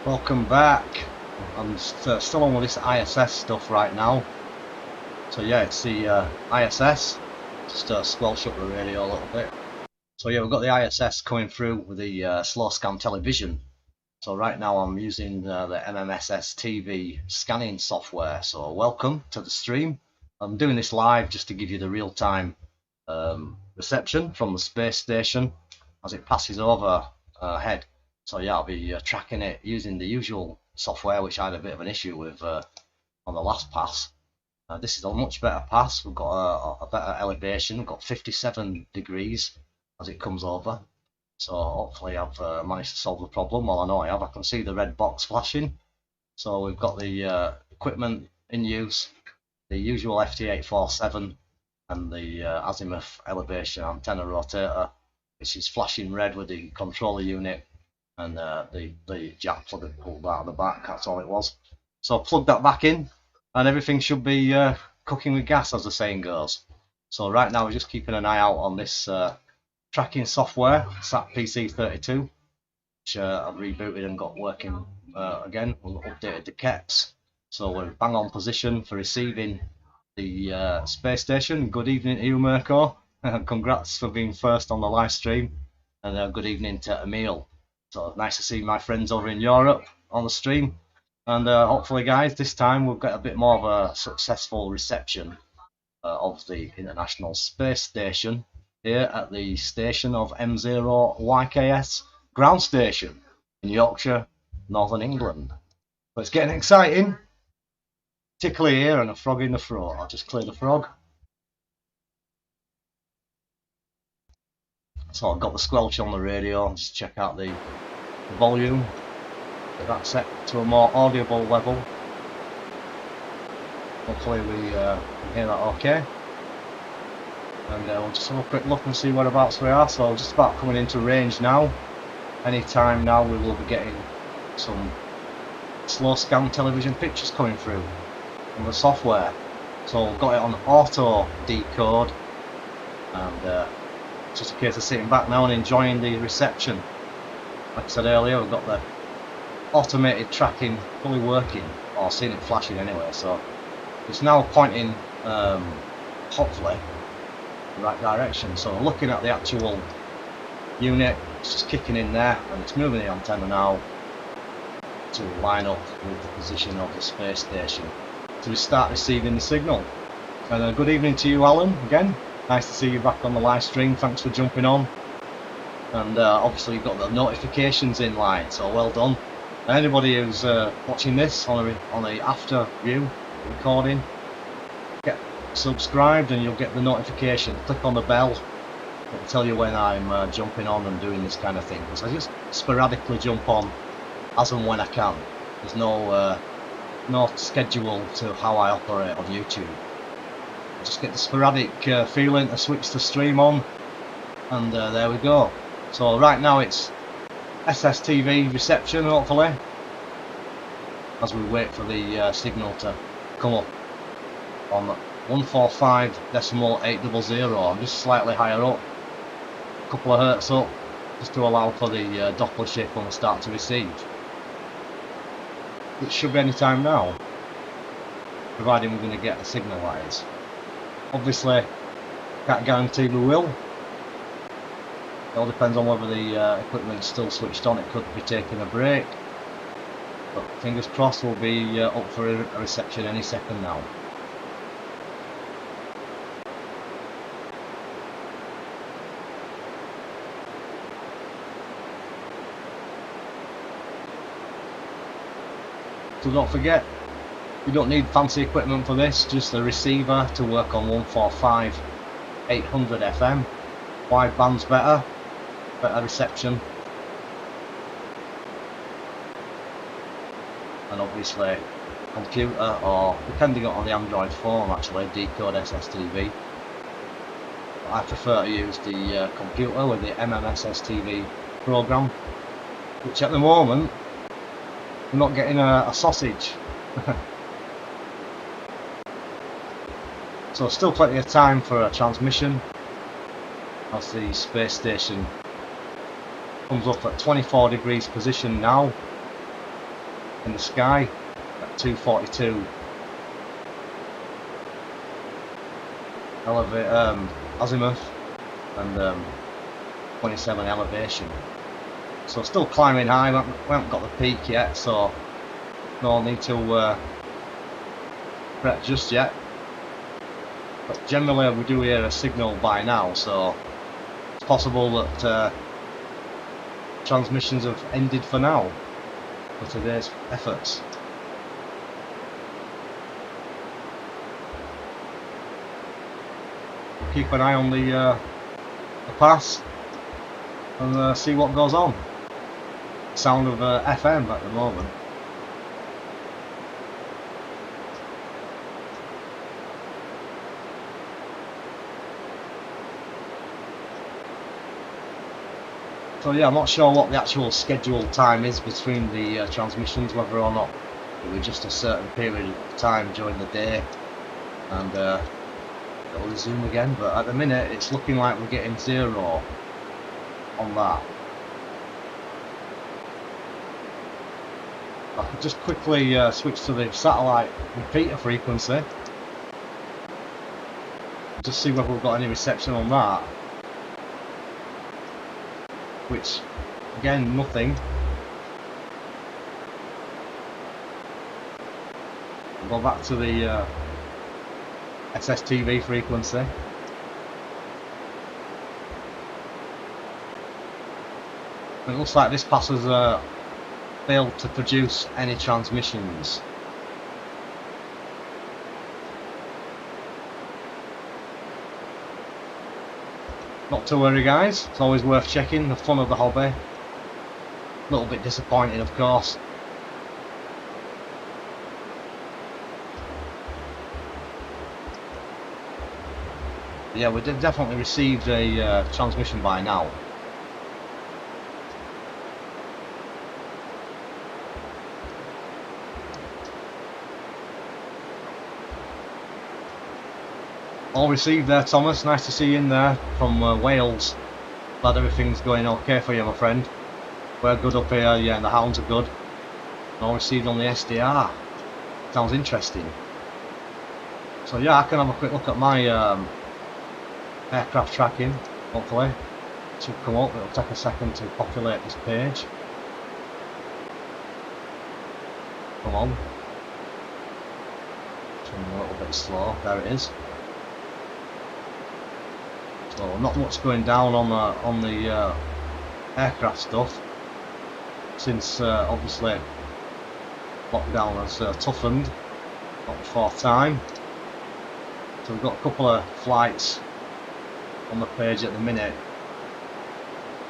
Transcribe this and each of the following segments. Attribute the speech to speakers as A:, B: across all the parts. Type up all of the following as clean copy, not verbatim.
A: Welcome back. I'm still on with this ISS stuff right now. So yeah, it's the ISS. Just squelch up the radio a little bit. So yeah, we've got the ISS coming through with the slow scan television. So right now I'm using the SSTV scanning software. So welcome to the stream. I'm doing this live just to give you the real-time reception from the space station as it passes over ahead. So yeah, I'll be tracking it using the usual software, which I had a bit of an issue with on the last pass. This is a much better pass. We've got a better elevation. We've got 57 degrees as it comes over. So hopefully I've managed to solve the problem. Well, I know I have. I can see the red box flashing. So we've got the equipment in use, the usual FT847 and the azimuth elevation antenna rotator, which is flashing red with the controller unit and the jack plug pulled out of the back. That's all it was. So plug that back in and everything should be cooking with gas, as the saying goes. So right now we're just keeping an eye out on this tracking software, SAP PC32, which I've rebooted and got working again. We've updated the kets, so we're bang on position for receiving the space station. Good evening to you, Mirko. Congrats for being first on the live stream, and good evening to Emil. So nice to see my friends over in Europe on the stream, and hopefully guys this time we'll get a bit more of a successful reception of the International Space Station here at the station of M0YKS ground station in Yorkshire, Northern England. But it's getting exciting. Tickly here and a frog in the throat. I'll just clear the frog. So I've got the squelch on the radio. Just check out the volume. Get that set to a more audible level. Hopefully we can hear that okay. And we'll just have a quick look and see whereabouts we are. So just about coming into range now. Any time now we will be getting some slow scan television pictures coming through on the software. So we've got it on auto decode, and it's just a case of sitting back now and enjoying the reception. Like I said earlier, we've got the automated tracking fully working, or seen it flashing anyway, so it's now pointing hopefully in the right direction. So looking at the actual unit, it's just kicking in there and it's moving the antenna now to line up with the position of the space station to start receiving the signal. And good evening to you, Alan, again. Nice to see you back on the live stream. Thanks for jumping on. And obviously you've got the notifications in line, so well done. And anybody who's watching this on the after view recording, get subscribed and you'll get the notification. Click on the bell. It'll tell you when I'm jumping on and doing this kind of thing, because I just sporadically jump on as and when I can. There's no schedule to how I operate on YouTube. I just get the sporadic feeling to switch the stream on, and there we go. So right now it's SSTV reception, hopefully, as we wait for the signal to come up on 145.800. I'm just slightly higher up, a couple of hertz up, just to allow for the Doppler shift when we start to receive, which should be any time now, providing we're going to get a signal, that is. Obviously can't guarantee we will. It all depends on whether the equipment's still switched on. It could be taking a break, but fingers crossed we'll be up for a reception any second now. So don't forget, you don't need fancy equipment for this, just a receiver to work on 145.800 FM. Wide band's better reception, and obviously computer, or depending on the Android phone actually, Decode SSTV. I prefer to use the computer with the SSTV program, which at the moment I'm not getting a sausage. So still plenty of time for a transmission as the space station comes up at 24 degrees position now. in the sky at 242 azimuth and 27 elevation. So still climbing high. We haven't got the peak yet, so no need to fret just yet. But generally we do hear a signal by now, so it's possible that transmissions have ended for now for today's efforts. We'll keep an eye on the pass and see what goes on. Sound of FM at the moment. So yeah, I'm not sure what the actual scheduled time is between the transmissions, whether or not it was just a certain period of time during the day and it'll resume again, but at the minute it's looking like we're getting 0 on that. I could just quickly switch to the satellite repeater frequency, just see whether we've got any reception on that, which again, nothing. We'll go back to the SSTV frequency. It looks like this pass has failed to produce any transmissions. Not to worry guys, it's always worth checking, the fun of the hobby. A little bit disappointing of course. Yeah, we did definitely received a transmission by now. All received there, Thomas. Nice to see you in there from Wales. Glad everything's going okay for you, my friend. We're good up here, yeah, and the hounds are good. All received on the SDR. Sounds interesting. So yeah, I can have a quick look at my aircraft tracking, hopefully. It should come up. It'll take a second to populate this page. Come on. It's running a little bit slow. There it is. So not much going down on the aircraft stuff, since obviously lockdown has toughened. Not the 4th time. So we've got a couple of flights on the page at the minute.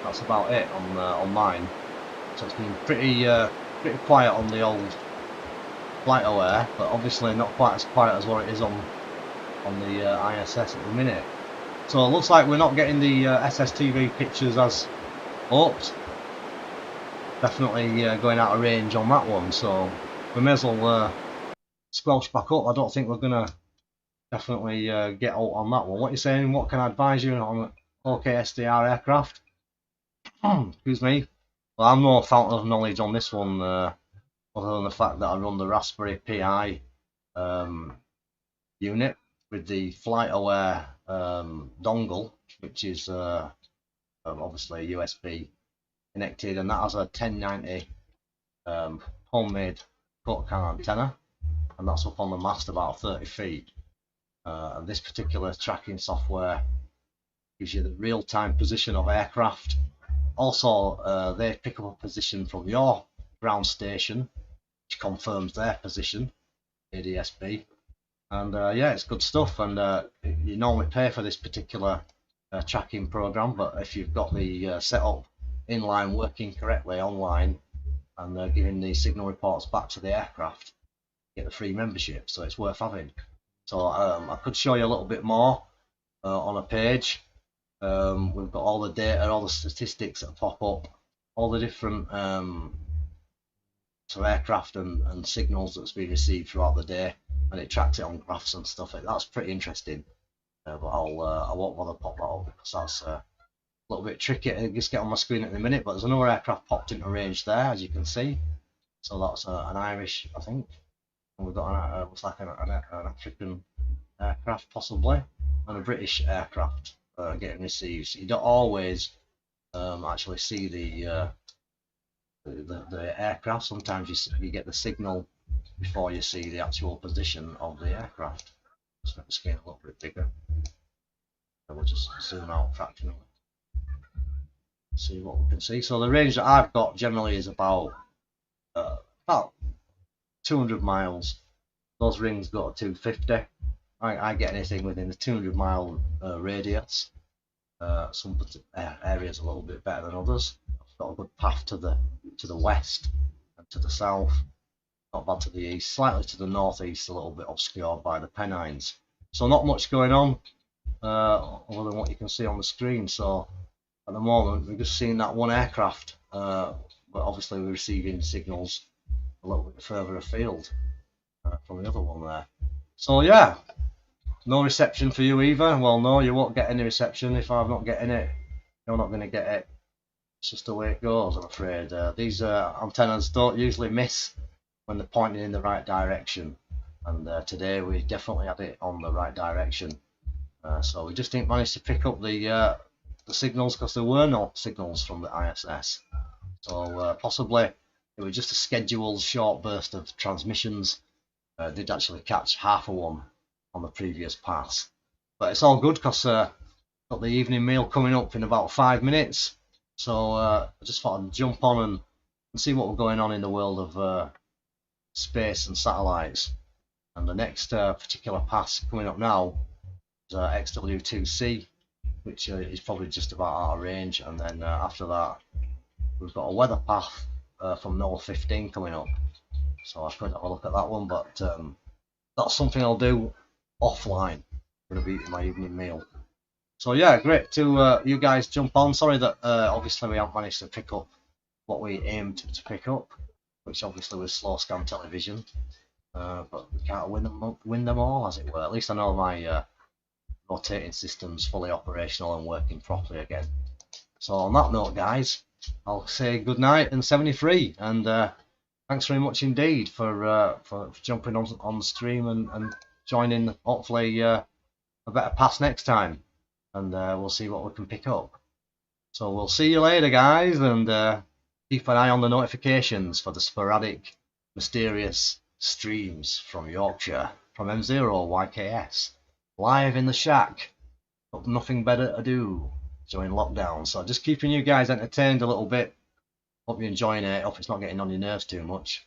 A: That's about it on mine. So it's been pretty quiet on the old flight aware, but obviously not quite as quiet as what it is on the ISS at the minute. So it looks like we're not getting the SSTV pictures as hoped. Definitely going out of range on that one, so we may as well squelch back up. I don't think we're going to definitely get out on that one. What are you saying? What can I advise you on OK SDR aircraft? Excuse me. Well, I'm no fountain of knowledge on this one, other than the fact that I run the Raspberry Pi unit with the flight aware dongle, which is obviously USB connected, and that has a 1090 homemade Kokan antenna, and that's up on the mast about 30 feet. And this particular tracking software gives you the real-time position of aircraft. Also, they pick up a position from your ground station, which confirms their position, ADSB. And yeah, it's good stuff, and you normally pay for this particular tracking program, but if you've got the setup inline working correctly online and giving the signal reports back to the aircraft, you get the free membership, so it's worth having. So I could show you a little bit more on a page. We've got all the data, all the statistics that pop up, all the different aircraft and signals that's been received throughout the day, and it tracks it on graphs and stuff. That's pretty interesting, but I won't bother pop that up because that's a little bit tricky to just get on my screen at the minute. But there's another aircraft popped into range there, as you can see. So that's an Irish, I think. And we've got looks like an African aircraft possibly, and a British aircraft getting received. So you don't always actually see the aircraft. Sometimes you get the signal before you see the actual position of the aircraft. Let's make the screen a little bit bigger. And we'll just zoom out fractionally. See what we can see. So the range that I've got generally is about 200 miles. Those rings go to 250. I get anything within the 200-mile radius. Some areas a little bit better than others. I've got a good path to the west and to the south. Not bad to the east. Slightly to the northeast, a little bit obscured by the Pennines. So not much going on other than what you can see on the screen. So at the moment we're just seeing that one aircraft, but obviously we're receiving signals a little bit further afield from the other one there. So yeah, no reception for you either. Well, no, you won't get any reception if I'm not getting it. You're not going to get it. It's just the way it goes, I'm afraid. These antennas don't usually miss when they're pointing in the right direction, and today we definitely had it on the right direction. So we just didn't manage to pick up the signals because there were no signals from the ISS. So possibly it was just a scheduled short burst of transmissions. Did actually catch half of one on the previous pass, but it's all good because got the evening meal coming up in about 5 minutes. So I just thought I'd jump on and see what was going on in the world of space and satellites. And the next particular pass coming up now is XW2C, which is probably just about out of range. And then after that, we've got a weather path from NOAA 15 coming up. So I could have a look at that one, but that's something I'll do offline. I'm going to be eating my evening meal. So yeah, great to you guys jump on. Sorry that obviously we haven't managed to pick up what we aimed to pick up, which obviously was slow scan television. But we can't win them all, as it were. At least I know my rotating system's fully operational and working properly again. So on that note, guys, I'll say good night and 73, and thanks very much indeed for jumping on the stream and joining. Hopefully a better pass next time, and we'll see what we can pick up. So we'll see you later, guys, and keep an eye on the notifications for the sporadic, mysterious streams from Yorkshire, from M0YKS, live in the shack. Got nothing better to do during lockdown, so just keeping you guys entertained a little bit. Hope you're enjoying it. Hope it's not getting on your nerves too much,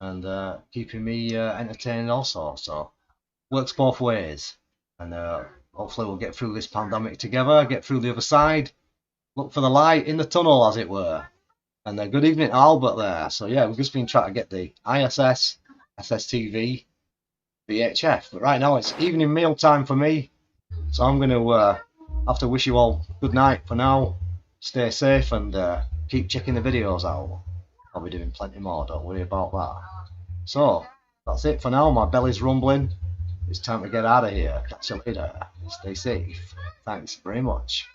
A: and keeping me entertained also. So works both ways, and hopefully we'll get through this pandemic together, get through the other side, look for the light in the tunnel, as it were. And good evening to Albert there. So yeah, we've just been trying to get the ISS, SSTV, VHF, but right now it's evening meal time for me, so I'm going to have to wish you all good night for now. Stay safe and keep checking the videos out. I'll be doing plenty more, don't worry about that. So that's it for now. My belly's rumbling. It's time to get out of here. Catch you later. Stay safe. Thanks very much.